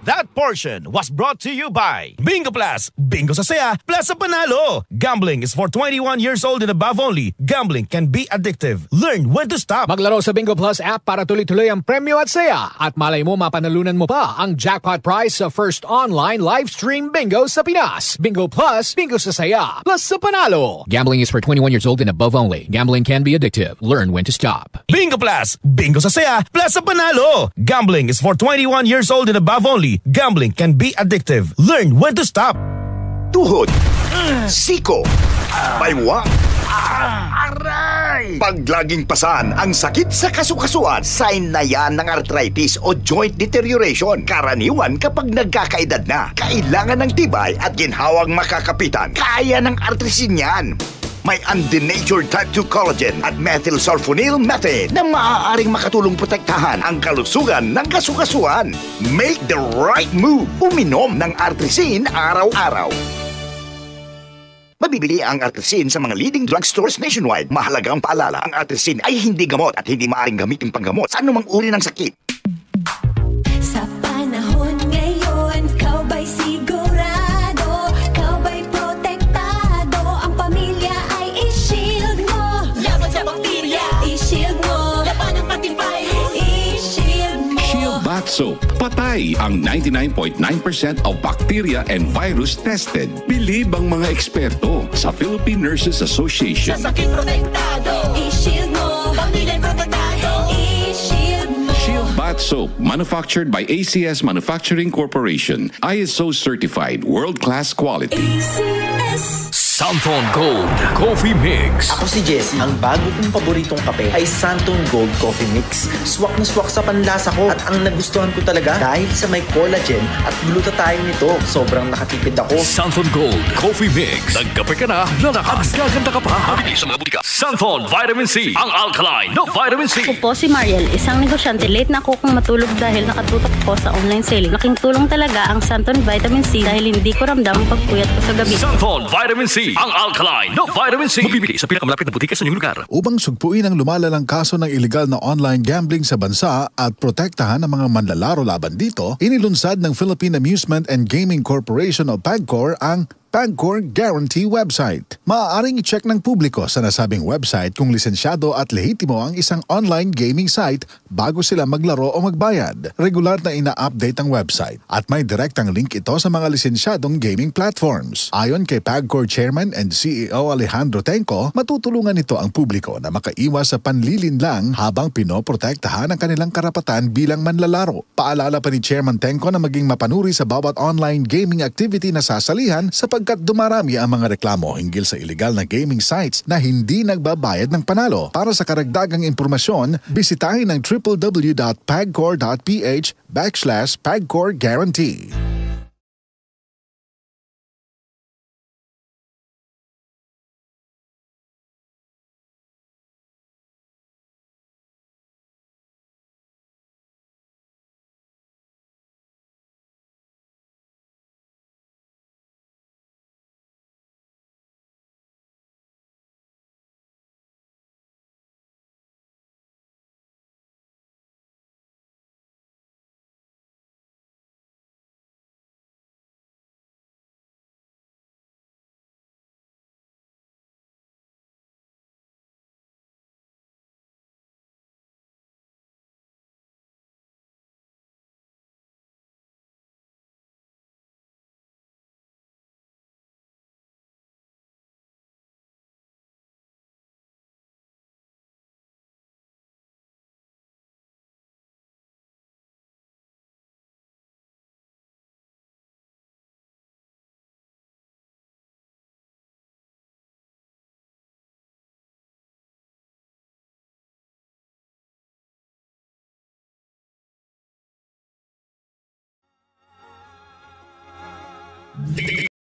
That portion was brought to you by Bingo Plus. Bingo sa saya, plus sa panalo. Gambling is for 21 years old and above only. Gambling can be addictive. Learn when to stop. Maglaro sa Bingo Plus app para tuloy-tuloy ang premyo at saya. At malay mo mapanalunan mo pa ang jackpot prize sa first online live stream bingo sa Pinas. Bingo Plus, bingo sa saya, plus sa panalo. Gambling is for 21 years old and above only. Gambling can be addictive. Learn when to stop. Bingo Plus. Bingo sa saya, plus sa panalo. Gambling is for 21 years old and above only. Gambling can be addictive. Learn when to stop. Tuhod, siko, baywa, aray! Pag laging pasan ang sakit sa kasukasuan, sign na yan ng arthritis o joint deterioration. Karaniwan kapag nagkakaedad na, kailangan ng tibay at ginhawang makakapitan. Kaya ng artrisin yan. May undenatured type 2 collagen at methylsulfonyl methane na maaaring makatulong protektahan ang kalusugan ng kasukasuan. Make the right move. Uminom ng Artrisin araw-araw. Mabibili ang Artrisin sa mga leading drugstores nationwide. Mahalagang paalala, ang Artrisin ay hindi gamot at hindi maaaring gamitin panggamot sa anumang uri ng sakit. Sa panahon ngayon, kau ba'y sigurado? Kau ba'y protektado? Ang pamilya ay i-shield mo. Laban sa bakterya, i-shield mo. Laban ng pati virus, i-shield mo. Shield Bath Soap. Patay ang 99.9% of bacteria and virus tested. Bilib ang mga eksperto sa Philippine Nurses Association. Sa sakit protektado, i-shield mo. Pamilya protektado, i-shield mo. Shield Bath Soap, manufactured by ACS Manufacturing Corporation. ISO certified, world-class quality. ACS. Santon Gold Coffee Mix. Ako si Jesse. Ang bago kong paboritong kape ay Santon Gold Coffee Mix. Swak na swak sa panlasa ko at ang nagustuhan ko talaga dahil sa may collagen at glutathione nito. Sobrang nakatipid ako. Santon Gold Coffee Mix. Nagkape ka na, lalakas, gaganda ka pa. Mabili sa mga butika. Santon Vitamin C. Ang alkaline no vitamin C. Ako po si Mariel, isang negosyante. Late na ako kung matulog dahil nakatutok ko sa online selling. Laking tulong talaga ang Santon Vitamin C dahil hindi ko ramdam ang pagpuyat ko sa gabi. Santon Vitamin C. Ang alkaline no vitamin C. Mabibili sa pinakamalapit na butika sa inyong lugar. Upang sugpuin ang lumalalang kaso ng illegal na online gambling sa bansa at protektahan ang mga manlalaro laban dito, inilunsad ng Philippine Amusement and Gaming Corporation o PAGCOR ang PAGCOR Guarantee website. Maaaring i-check ng publiko sa nasabing website kung lisensyado at lehitimo ang isang online gaming site bago sila maglaro o magbayad. Regular na ina-update ang website at may direktang link ito sa mga lisensyadong gaming platforms. Ayon kay PAGCOR Chairman and CEO Alejandro Tenco, matutulungan ito ang publiko na makaiwas sa panlilinlang habang pinoprotektahan ang kanilang karapatan bilang manlalaro. Paalala pa ni Chairman Tenco na maging mapanuri sa bawat online gaming activity na sasalihan sapagkat dumarami ang mga reklamo hinggil sa illegal na gaming sites na hindi nagbabayad ng panalo. Para sa karagdagang impormasyon, bisitahin ang www.pagcor.ph/PAGCOR Guarantee.